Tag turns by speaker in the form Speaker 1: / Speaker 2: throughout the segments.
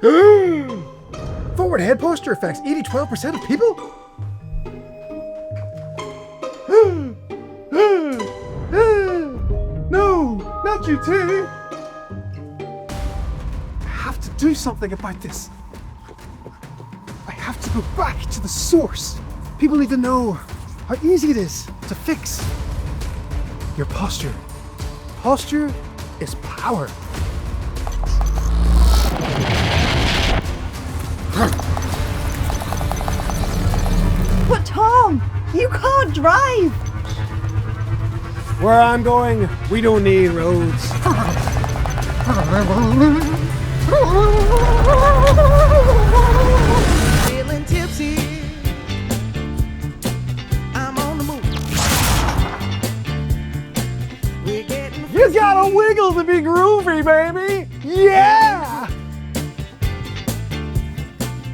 Speaker 1: Forward head posture affects 12% of people? No, not you too. I have to do something about this. I have to go back to the source. People need to know how easy it is to fix your posture. Posture is power.
Speaker 2: But Tom, you can't drive.
Speaker 1: Where I'm going, we don't need roads.
Speaker 3: Feeling tipsy. I'm on the move. We're getting
Speaker 1: You gotta wiggle to be groovy, baby! Yeah!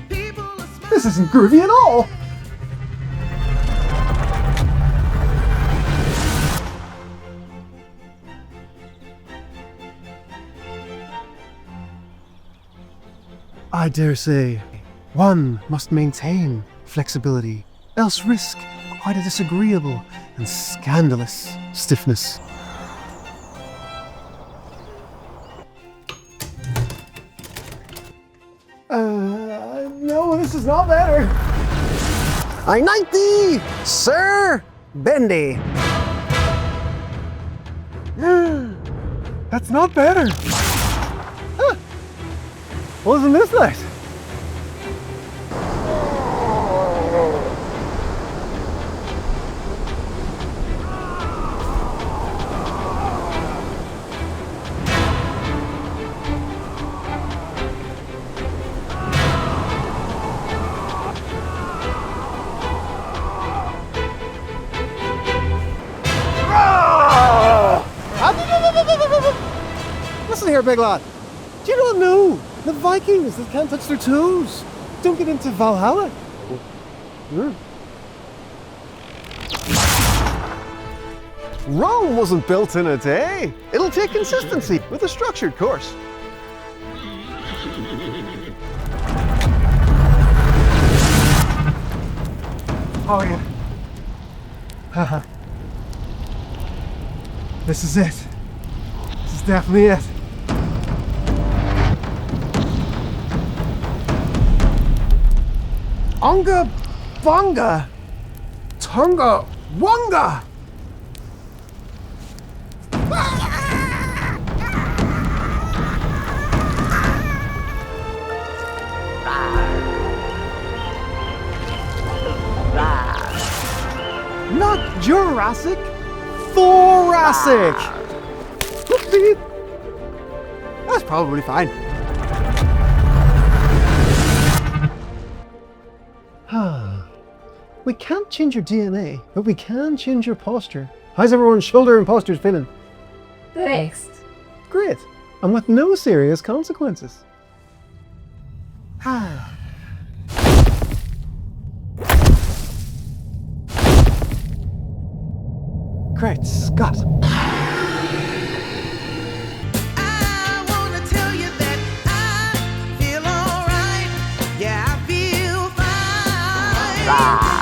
Speaker 3: people are smiling.
Speaker 1: This isn't groovy at all! I dare say, one must maintain flexibility, else risk quite a disagreeable and scandalous stiffness. No, this is not better.
Speaker 4: I knight thee, Sir Bendy.
Speaker 1: That's not better. Huh. Wasn't this nice? Listen here, big lad. Do you not know the Vikings that can't touch their toes don't get into Valhalla?
Speaker 4: Rome wasn't built in a day. It'll take consistency with a structured course.
Speaker 1: Oh yeah. Haha. This is it. This is definitely it. Unga bunga. Tunga wunga. Not Jurassic, thoracic. Whoopsie. That's probably fine. We can't change your DNA, but we can change your posture. How's everyone's shoulder and postures feeling?
Speaker 2: Next.
Speaker 1: Great, and with no serious consequences. Great Scott.
Speaker 3: I wanna tell you that I feel alright. Yeah, I feel fine.